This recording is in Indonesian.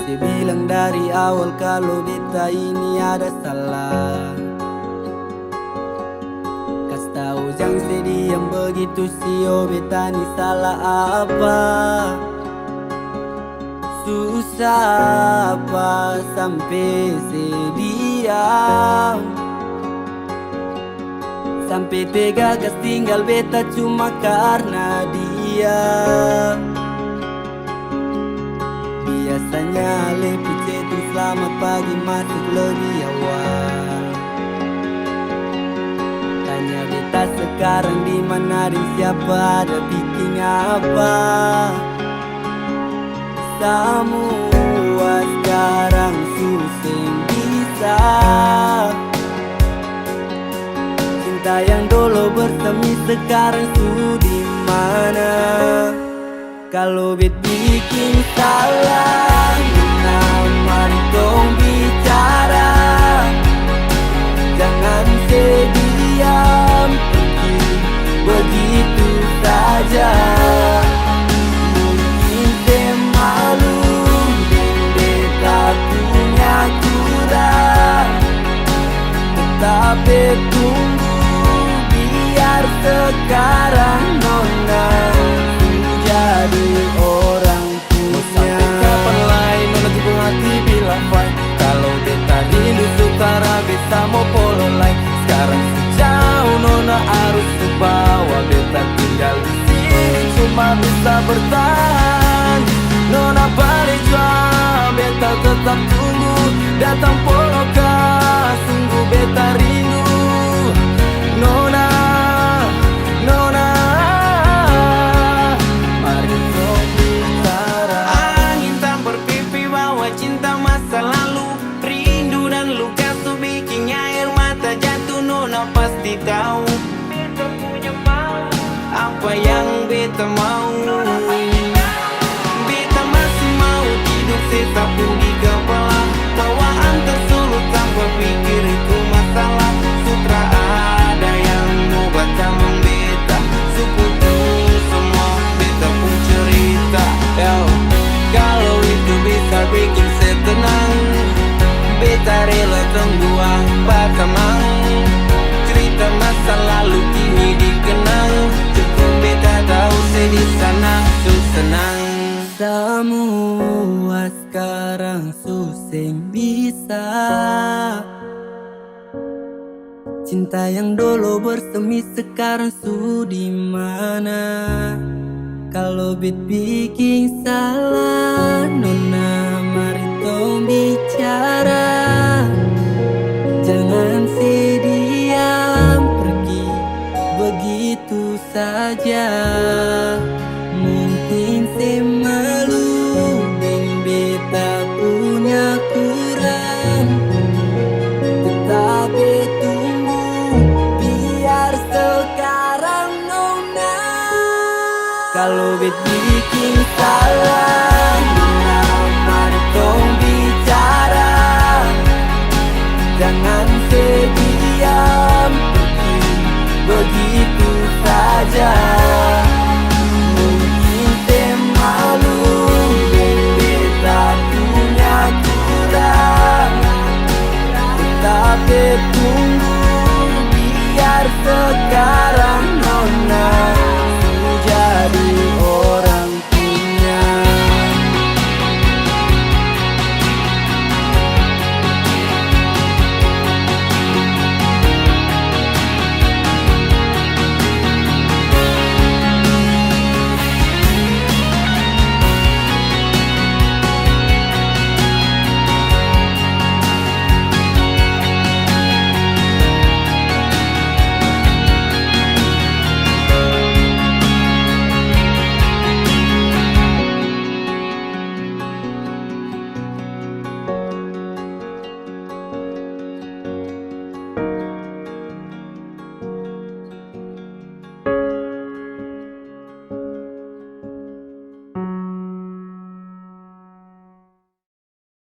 Saya bilang dari awal kalau beta ini ada salah. Kas tahu jangan sedih yang begitu sio beta ni salah apa. Susah apa sampai sedia, sampai tega gas tinggal beta cuma karena dia. Biasanya lebih chatting selamat pagi masuk lebih awal. Tanya beta sekarang di mana dan siapa, ada bikin apa. Semua sekarang susah bisa. Cinta yang dulu bersemi sekarang sudah di mana? Kalau bet bikin salah, mari dong bicara. Jangan sediam pergi begitu saja. Mungkin saya malu dan beta punya kurang, tetapi tunggu biar sekarang nona jadi orang punya. Sampai kapan lagi nona tubuh hati bilang fine. Kalau beta rindu sutara beta mau follow like. Sekarang sejauh nona harus bawa beta tinggal di sini cuma bisa bertahan. Nona balik jual beta tetap tunggu datang follow kah sungguh beta rindu. Nona pasti tahu beta punya mau apa yang beta mau. Beta masih mau tidur sesapu di kepala, bawa antar solo tanpa pikir itu masalah. Sutra ada yang mau baca membeta, sukutu semua beta pun cerita. Yo, kalau itu bisa bikin saya tenang, beta rela tunggu apa mang. Masa lalu kini dikenang, cukup beta tahu saya di sana tuh senang. Semua sekarang susah bisa. Cinta yang dulu bersemi sekarang sudah di mana? Kalau bet bikin salah, nona mari tong bicara. Jangan sedia begitu saja. Mungkin saya malu dan beta punya kurang, tetapi tunggu biar sekarang nona. Kalau bet bikin